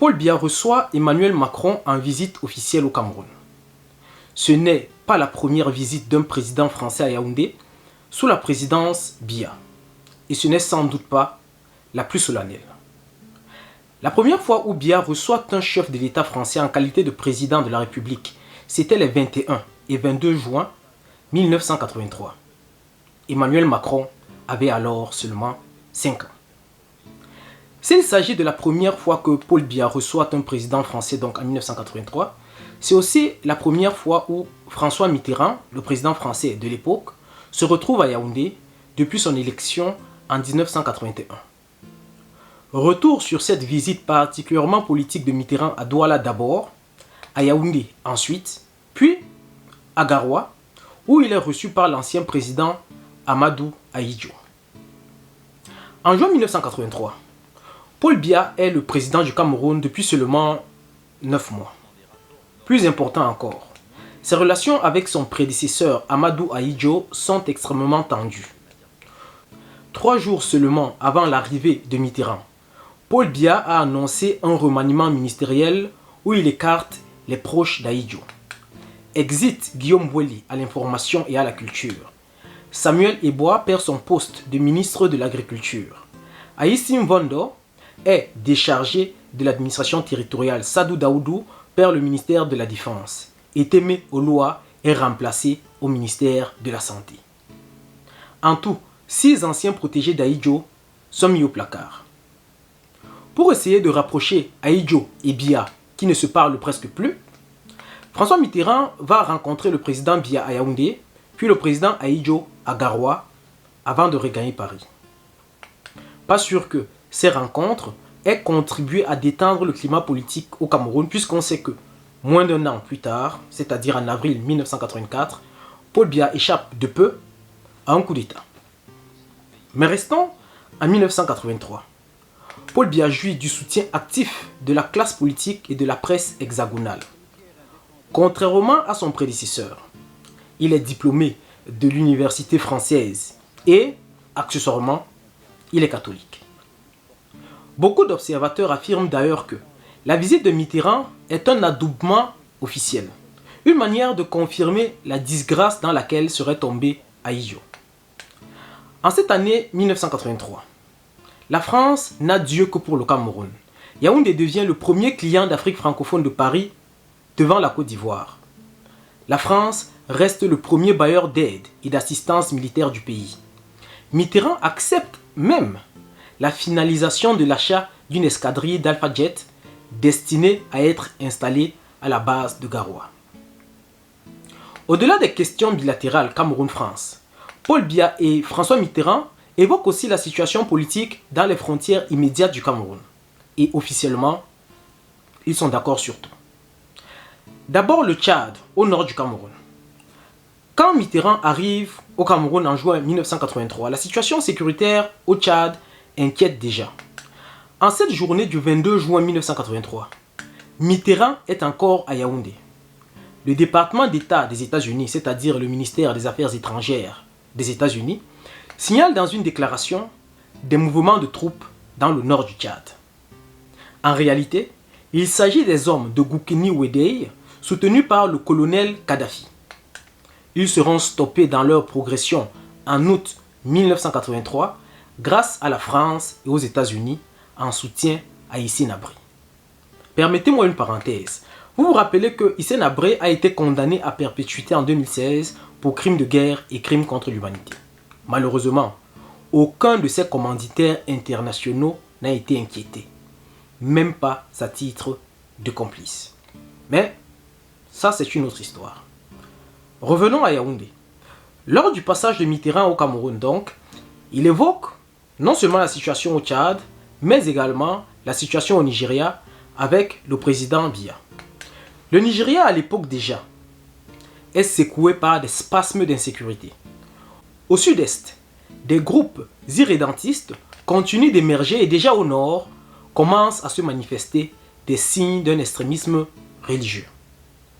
Paul Biya reçoit Emmanuel Macron en visite officielle au Cameroun. Ce n'est pas la première visite d'un président français à Yaoundé sous la présidence Biya. Et ce n'est sans doute pas la plus solennelle. La première fois où Biya reçoit un chef de l'État français en qualité de président de la République, c'était les 21 et 22 juin 1983. Emmanuel Macron avait alors seulement 5 ans. S'il s'agit de la première fois que Paul Biya reçoit un président français, donc en 1983, c'est aussi la première fois où François Mitterrand, le président français de l'époque, se retrouve à Yaoundé depuis son élection en 1981. Retour sur cette visite particulièrement politique de Mitterrand à Douala d'abord, à Yaoundé ensuite, puis à Garoua, où il est reçu par l'ancien président Amadou Ahidjo. En juin 1983, Paul Biya est le président du Cameroun depuis seulement 9 mois. Plus important encore, ses relations avec son prédécesseur Amadou Ahidjo sont extrêmement tendues. 3 jours seulement avant l'arrivée de Mitterrand, Paul Biya a annoncé un remaniement ministériel où il écarte les proches d'Ahidjo. Exit Guillaume Bouéli à l'information et à la culture. Samuel Eboa perd son poste de ministre de l'Agriculture. Aïssim Vondo est déchargé de l'administration territoriale. Sadou Daoudou perd le ministère de la Défense. Et Témé Oloa est remplacé au ministère de la Santé. En tout, 6 anciens protégés d'Ahidjo sont mis au placard. Pour essayer de rapprocher Ahidjo et Biya, qui ne se parlent presque plus, François Mitterrand va rencontrer le président Biya à Yaoundé, puis le président Ahidjo à Garoua, avant de regagner Paris. Pas sûr que ces rencontres aient contribué à détendre le climat politique au Cameroun, puisqu'on sait que, moins d'1 an plus tard, c'est-à-dire en avril 1984, Paul Biya échappe de peu à un coup d'État. Mais restons en 1983. Paul Biya jouit du soutien actif de la classe politique et de la presse hexagonale. Contrairement à son prédécesseur, il est diplômé de l'université française et, accessoirement, il est catholique. Beaucoup d'observateurs affirment d'ailleurs que la visite de Mitterrand est un adoubement officiel, une manière de confirmer la disgrâce dans laquelle serait tombé Ahidjo. En cette année 1983, la France n'a Dieu que pour le Cameroun. Yaoundé devient le premier client d'Afrique francophone de Paris devant la Côte d'Ivoire. La France reste le premier bailleur d'aide et d'assistance militaire du pays. Mitterrand accepte même la finalisation de l'achat d'une escadrille d'Alpha Jet destinée à être installée à la base de Garoua. Au-delà des questions bilatérales Cameroun-France, Paul Biya et François Mitterrand évoquent aussi la situation politique dans les frontières immédiates du Cameroun. Et officiellement, ils sont d'accord sur tout. D'abord le Tchad, au nord du Cameroun. Quand Mitterrand arrive au Cameroun en juin 1983, la situation sécuritaire au Tchad inquiète déjà. En cette journée du 22 juin 1983, Mitterrand est encore à Yaoundé. Le département d'État des États-Unis, c'est-à-dire le ministère des Affaires étrangères des États-Unis, signale dans une déclaration des mouvements de troupes dans le nord du Tchad. En réalité, il s'agit des hommes de Goukeni Wedei, soutenus par le colonel Kadhafi. Ils seront stoppés dans leur progression en août 1983 grâce à la France et aux États-Unis en soutien à Hissène Habré. Permettez-moi une parenthèse. Vous vous rappelez que Hissène Habré a été condamné à perpétuité en 2016 pour crimes de guerre et crimes contre l'humanité. Malheureusement, aucun de ces commanditaires internationaux n'a été inquiété. Même pas à titre de complice. Mais ça, c'est une autre histoire. Revenons à Yaoundé. Lors du passage de Mitterrand au Cameroun, donc, il évoque non seulement la situation au Tchad, mais également la situation au Nigeria avec le président Biya. Le Nigeria, à l'époque déjà, est secoué par des spasmes d'insécurité. Au sud-est, des groupes irrédentistes continuent d'émerger et déjà au nord, commencent à se manifester des signes d'un extrémisme religieux.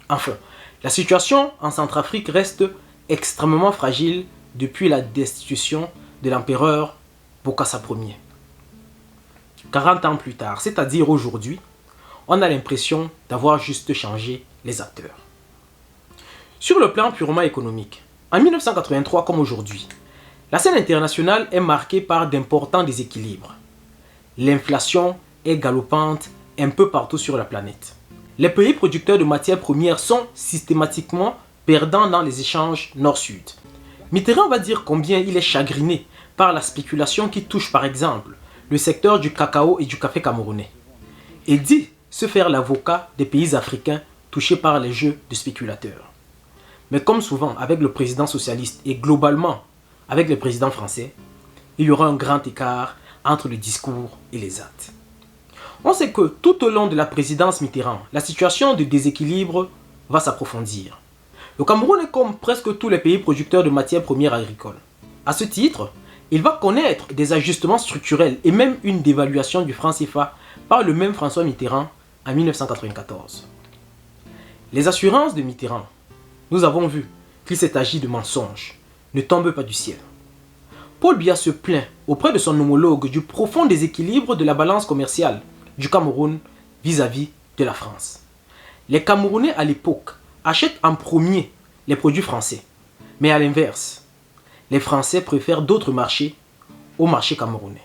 Enfin, la situation en Centrafrique reste extrêmement fragile depuis la destitution de l'empereur Bokassa Ier. 40 ans plus tard, c'est-à-dire aujourd'hui, on a l'impression d'avoir juste changé les acteurs. Sur le plan purement économique, en 1983 comme aujourd'hui, la scène internationale est marquée par d'importants déséquilibres. L'inflation est galopante un peu partout sur la planète. Les pays producteurs de matières premières sont systématiquement perdants dans les échanges nord-sud. Mitterrand va dire combien il est chagriné par la spéculation qui touche par exemple le secteur du cacao et du café camerounais. Et dit se faire l'avocat des pays africains touchés par les jeux de spéculateurs. Mais comme souvent avec le président socialiste et globalement avec le président français, il y aura un grand écart entre le discours et les actes. On sait que tout au long de la présidence Mitterrand, la situation de déséquilibre va s'approfondir. Le Cameroun est comme presque tous les pays producteurs de matières premières agricoles. À ce titre, il va connaître des ajustements structurels et même une dévaluation du franc CFA par le même François Mitterrand en 1994. Les assurances de Mitterrand, nous avons vu qu'il s'est agi de mensonges, ne tombent pas du ciel. Paul Biya se plaint auprès de son homologue du profond déséquilibre de la balance commerciale du Cameroun vis-à-vis de la France. Les Camerounais à l'époque achètent en premier les produits français, mais à l'inverse, les Français préfèrent d'autres marchés au marché camerounais.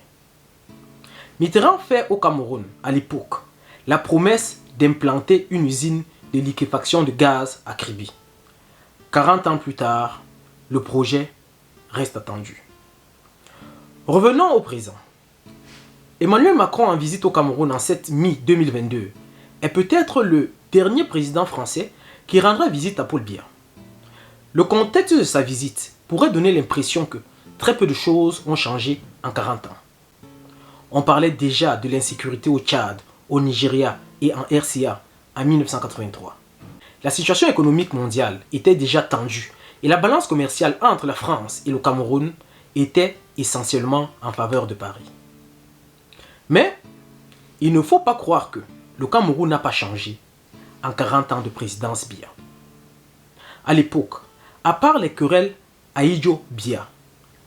Mitterrand fait au Cameroun à l'époque la promesse d'implanter une usine de liquéfaction de gaz à Kribi. 40 ans plus tard, le projet reste attendu. Revenons au présent. Emmanuel Macron en visite au Cameroun en cette mi-2022 est peut-être le dernier président français qui rendra visite à Paul Biya. Le contexte de sa visite pourrait donner l'impression que très peu de choses ont changé en 40 ans. On parlait déjà de l'insécurité au Tchad, au Nigeria et en RCA en 1983. La situation économique mondiale était déjà tendue et la balance commerciale entre la France et le Cameroun était essentiellement en faveur de Paris. Mais il ne faut pas croire que le Cameroun n'a pas changé en 40 ans de présidence Biya. À l'époque, à part les querelles Ahidjo-Biya,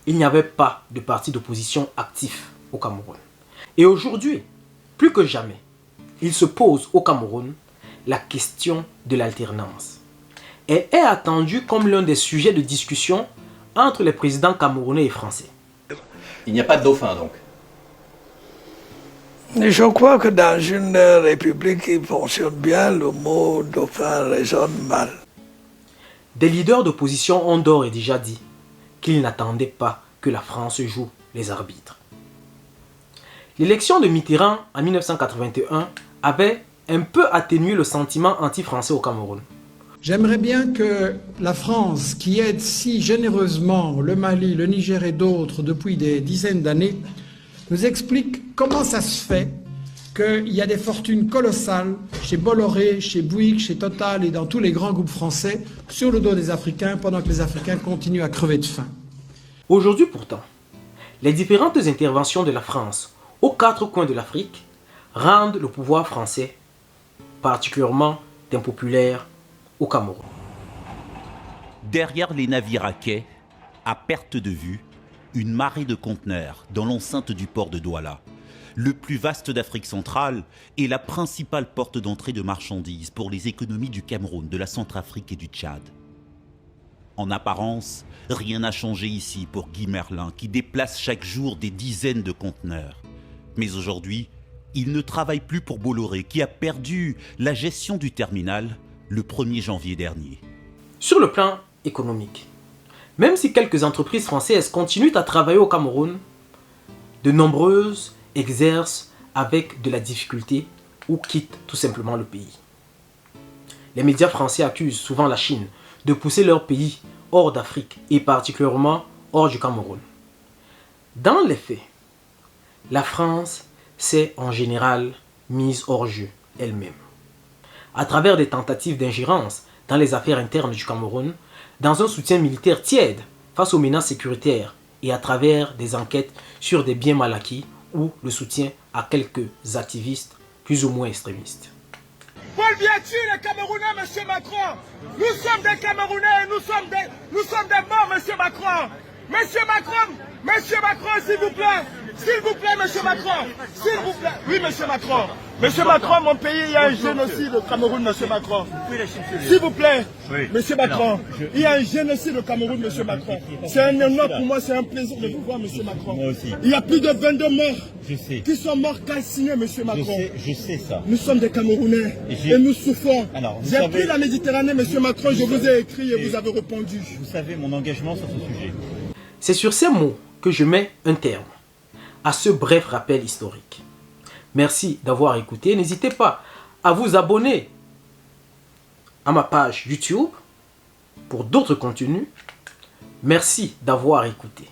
il n'y avait pas de parti d'opposition actif au Cameroun. Et aujourd'hui, plus que jamais, il se pose au Cameroun la question de l'alternance. Elle est attendue comme l'un des sujets de discussion entre les présidents camerounais et français. Il n'y a pas de dauphin donc. Je crois que dans une république qui fonctionne bien, le mot dauphin résonne mal. Des leaders d'opposition ont d'ores et déjà dit qu'ils n'attendaient pas que la France joue les arbitres. L'élection de Mitterrand en 1981 avait un peu atténué le sentiment anti-français au Cameroun. J'aimerais bien que la France, qui aide si généreusement le Mali, le Niger et d'autres depuis des dizaines d'années, nous explique comment ça se fait qu'il y a des fortunes colossales chez Bolloré, chez Bouygues, chez Total et dans tous les grands groupes français sur le dos des Africains pendant que les Africains continuent à crever de faim. Aujourd'hui pourtant, les différentes interventions de la France aux quatre coins de l'Afrique rendent le pouvoir français particulièrement impopulaire au Cameroun. Derrière les navires à quai, à perte de vue, une marée de conteneurs dans l'enceinte du port de Douala, le plus vaste d'Afrique centrale et la principale porte d'entrée de marchandises pour les économies du Cameroun, de la Centrafrique et du Tchad. En apparence, rien n'a changé ici pour Guy Merlin, qui déplace chaque jour des dizaines de conteneurs. Mais aujourd'hui, il ne travaille plus pour Bolloré, qui a perdu la gestion du terminal le 1er janvier dernier. Sur le plan économique, même si quelques entreprises françaises continuent à travailler au Cameroun, de nombreuses exercent avec de la difficulté ou quittent tout simplement le pays. Les médias français accusent souvent la Chine de pousser leur pays hors d'Afrique et particulièrement hors du Cameroun. Dans les faits, la France s'est en général mise hors jeu elle-même, à travers des tentatives d'ingérence dans les affaires internes du Cameroun, dans un soutien militaire tiède face aux menaces sécuritaires et à travers des enquêtes sur des biens mal acquis ou le soutien à quelques activistes plus ou moins extrémistes. Paul Biya tue les Camerounais, M. Macron. Nous sommes des Camerounais et nous sommes des morts, M. Macron. Monsieur Macron, s'il vous plaît, monsieur Macron, s'il vous plaît. Oui, monsieur Macron, mon pays, il y a un génocide au Cameroun, monsieur Macron. S'il vous plaît, monsieur Macron, il y a un génocide au Cameroun, monsieur Macron. C'est un honneur pour moi, c'est un plaisir de vous voir, monsieur Macron. Moi aussi. Il y a plus de 22 morts Je sais. qui sont morts calcinés, monsieur Macron. Je sais ça. Nous sommes des Camerounais et nous souffrons. J'ai pris la Méditerranée, monsieur Macron, je vous ai écrit et vous avez répondu. Vous savez mon engagement sur ce sujet. C'est sur ces mots que je mets un terme à ce bref rappel historique. Merci d'avoir écouté. N'hésitez pas à vous abonner à ma page YouTube pour d'autres contenus. Merci d'avoir écouté.